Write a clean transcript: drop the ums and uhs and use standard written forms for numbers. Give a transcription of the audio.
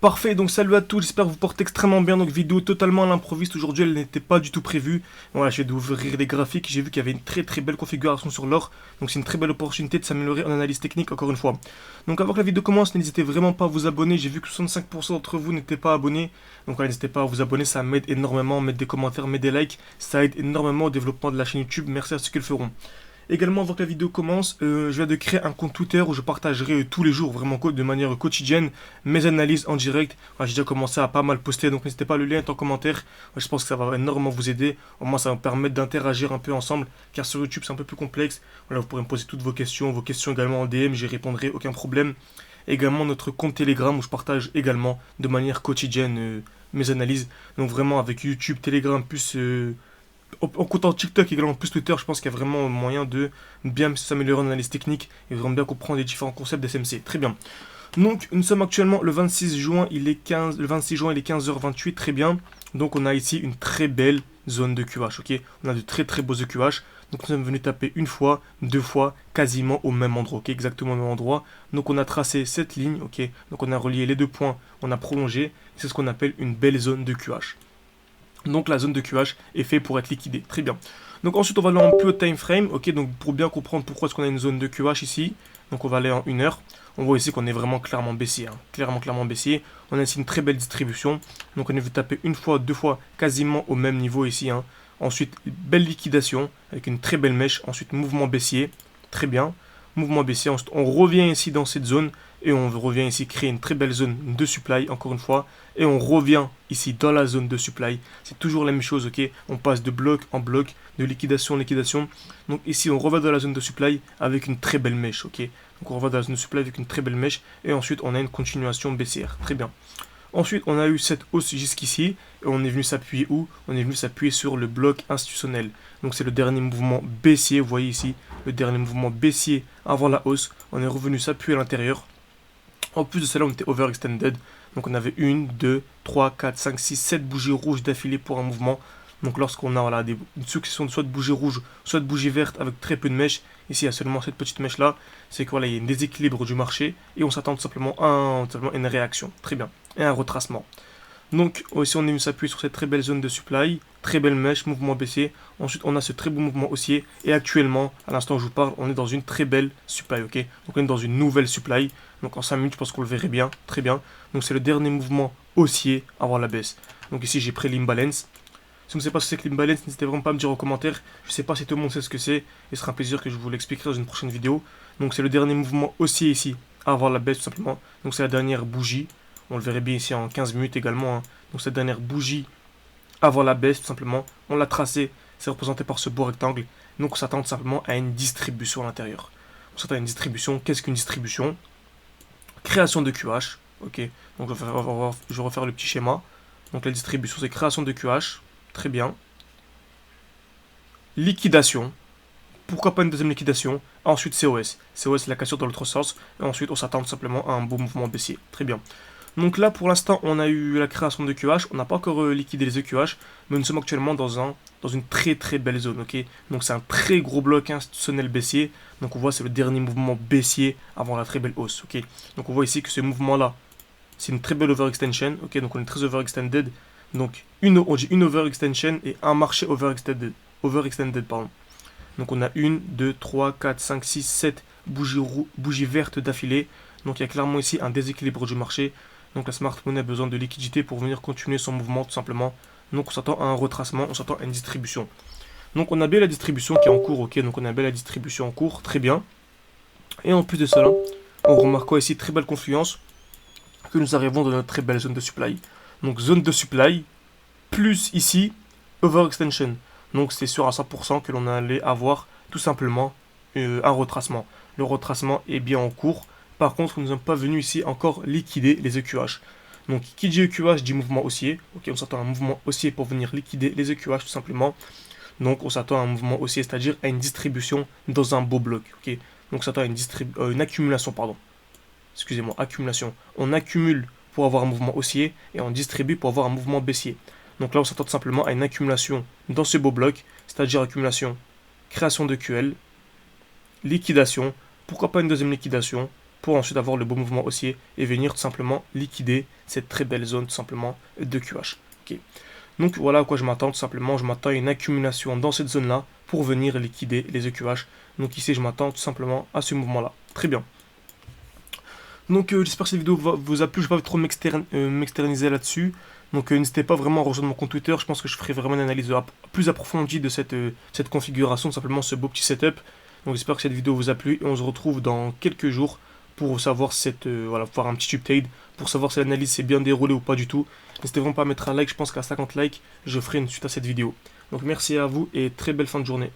Parfait, donc salut à tous, j'espère que vous portez extrêmement bien. Donc vidéo totalement à l'improviste aujourd'hui, elle n'était pas du tout prévue. Voilà, je viens d'ouvrir les graphiques, j'ai vu qu'il y avait une très belle configuration sur l'or. Donc c'est une très belle opportunité de s'améliorer en analyse technique encore une fois. Donc avant que la vidéo commence, n'hésitez vraiment pas à vous abonner. J'ai vu que 65% d'entre vous n'étaient pas abonnés. Donc voilà, n'hésitez pas à vous abonner, ça m'aide énormément. Mettre des commentaires, mettre des likes, ça aide énormément au développement de la chaîne YouTube. Merci à ceux qui le feront. Également, avant que la vidéo commence, je viens de créer un compte Twitter où je partagerai tous les jours, vraiment de manière quotidienne, mes analyses en direct. Voilà, j'ai déjà commencé à pas mal poster, donc n'hésitez pas, le lien est en commentaire. Je pense que ça va énormément vous aider. Au moins, ça va me permettre d'interagir un peu ensemble, car sur YouTube, c'est un peu plus complexe. Voilà, vous pourrez me poser toutes vos questions également en DM, j'y répondrai, aucun problème. Également, notre compte Telegram où je partage également de manière quotidienne mes analyses. Donc vraiment, avec YouTube, Telegram, plus en comptant TikTok et également plus Twitter, je pense qu'il y a vraiment moyen de bien s'améliorer en analyse technique et vraiment bien comprendre les différents concepts d'SMC. Très bien. Donc, nous sommes actuellement le 26 juin, le 26 juin, il est 15h28, très bien. Donc, on a ici une très belle zone de QH, ok. On a de très beaux EQH. Donc, nous sommes venus taper une fois, deux fois, quasiment au même endroit, ok, exactement au même endroit. Donc, on a tracé cette ligne, ok. Donc, on a relié les deux points, on a prolongé. C'est ce qu'on appelle une belle zone de QH. Donc la zone de QH est faite pour être liquidée. Très bien. Donc ensuite, on va aller en peu time frame. Ok, donc pour bien comprendre pourquoi est-ce qu'on a une zone de QH ici. Donc on va aller en 1 heure. On voit ici qu'on est vraiment clairement baissier. Clairement baissier. On a ici une très belle distribution. Donc on est venu taper une fois, deux fois, quasiment au même niveau ici. Ensuite, belle liquidation avec une très belle mèche. Ensuite, mouvement baissier. Très bien. Mouvement baissier. Ensuite, on revient ici dans cette zone. Et on revient ici créer une très belle zone de supply, encore une fois. Et on revient ici dans la zone de supply. C'est toujours la même chose, ok. On passe de bloc en bloc, de liquidation en liquidation. Donc ici, on revient dans la zone de supply avec une très belle mèche, ok. Donc on revient dans la zone de supply avec une très belle mèche. Et ensuite, on a une continuation baissière. Très bien. Ensuite, on a eu cette hausse jusqu'ici. Et on est venu s'appuyer où? On est venu s'appuyer sur le bloc institutionnel. Donc c'est le dernier mouvement baissier, vous voyez ici. Le dernier mouvement baissier avant la hausse. On est revenu s'appuyer à l'intérieur. En plus de cela, on était overextended. Donc on avait 1, 2, 3, 4, 5, 6, 7 bougies rouges d'affilée pour un mouvement. Donc lorsqu'on a voilà, une succession de soit de bougies rouges, soit de bougies vertes avec très peu de mèches, ici il y a seulement cette petite mèche là, c'est qu'il y a un déséquilibre du marché et on s'attend tout simplement à une réaction. Très bien. Et un retracement. Donc ici on est venu s'appuyer sur cette très belle zone de supply, très belle mèche, mouvement baissier. Ensuite on a ce très beau mouvement haussier et actuellement, à l'instant où je vous parle, on est dans une très belle supply, ok. Donc on est dans une nouvelle supply. Donc en 5 minutes je pense qu'on le verrait bien, très bien. Donc c'est le dernier mouvement haussier avant la baisse. Donc ici j'ai pris l'imbalance. Si vous ne savez pas ce que c'est que l'imbalance, n'hésitez vraiment pas à me dire en commentaire. Je ne sais pas si tout le monde sait ce que c'est. Et ce sera un plaisir que je vous l'expliquerai dans une prochaine vidéo. Donc c'est le dernier mouvement haussier ici avant la baisse tout simplement. Donc c'est la dernière bougie. On le verrait bien ici en 15 minutes également. Donc cette dernière bougie avant la baisse tout simplement. On l'a tracée. C'est représenté par ce beau rectangle. Donc on s'attend tout simplement à une distribution à l'intérieur. On s'attend à une distribution. Qu'est-ce qu'une distribution? Création de QH. Ok. Donc je vais refaire le petit schéma. Donc la distribution c'est création de QH. Très bien. Liquidation. Pourquoi pas une deuxième liquidation? Ensuite COS. COS c'est la cassure dans l'autre sens. Et ensuite on s'attend tout simplement à un beau mouvement baissier. Très bien. Donc là pour l'instant on a eu la création de QH. On n'a pas encore liquidé les EQH. Mais nous sommes actuellement dans une très belle zone. Ok. Donc c'est un très gros bloc institutionnel baissier. Donc on voit c'est le dernier mouvement baissier avant la très belle hausse. Ok. Donc on voit ici que ce mouvement là c'est une très belle overextension. Ok. Donc on est très overextended. Donc on dit une overextension et un marché overextended. Pardon. Donc on a 1, 2, 3, 4, 5, 6, 7 bougies vertes d'affilée. Donc il y a clairement ici un déséquilibre du marché. Donc la smart money a besoin de liquidité pour venir continuer son mouvement tout simplement. Donc on s'attend à un retracement, on s'attend à une distribution. Donc on a bien la distribution qui est en cours, ok. Donc on a bien la distribution en cours, très bien. Et en plus de cela, on remarque quoi ici, très belle confluence, que nous arrivons dans notre très belle zone de supply. Donc zone de supply, plus ici, overextension. Donc c'est sûr à 100% que l'on allait avoir tout simplement un retracement. Le retracement est bien en cours. Par contre, nous ne sommes pas venus ici encore liquider les EQH. Donc qui dit EQH dit mouvement haussier. Ok, on s'attend à un mouvement haussier pour venir liquider les EQH tout simplement. Donc on s'attend à un mouvement haussier, c'est-à-dire à une distribution dans un beau bloc. Ok, donc on s'attend à une accumulation, pardon. Excusez-moi, accumulation. On accumule pour avoir un mouvement haussier et on distribue pour avoir un mouvement baissier. Donc là, on s'attend simplement à une accumulation dans ce beau bloc, c'est-à-dire accumulation, création de QL, liquidation, pourquoi pas une deuxième liquidation, pour ensuite avoir le bon mouvement haussier et venir tout simplement liquider cette très belle zone tout simplement de QH. Ok. Donc voilà à quoi je m'attends tout simplement, je m'attends à une accumulation dans cette zone là pour venir liquider les EQH. Donc ici je m'attends tout simplement à ce mouvement là. Très bien. Donc j'espère que cette vidéo vous a plu, je ne vais pas trop m'externiser là-dessus. Donc n'hésitez pas vraiment à rejoindre mon compte Twitter, je pense que je ferai vraiment une analyse plus approfondie de cette configuration, simplement ce beau petit setup. Donc j'espère que cette vidéo vous a plu et on se retrouve dans quelques jours pour savoir voilà, faire un petit update, pour savoir si l'analyse s'est bien déroulée ou pas du tout. N'hésitez vraiment pas à mettre un like, je pense qu'à 50 likes, je ferai une suite à cette vidéo. Donc merci à vous et très belle fin de journée.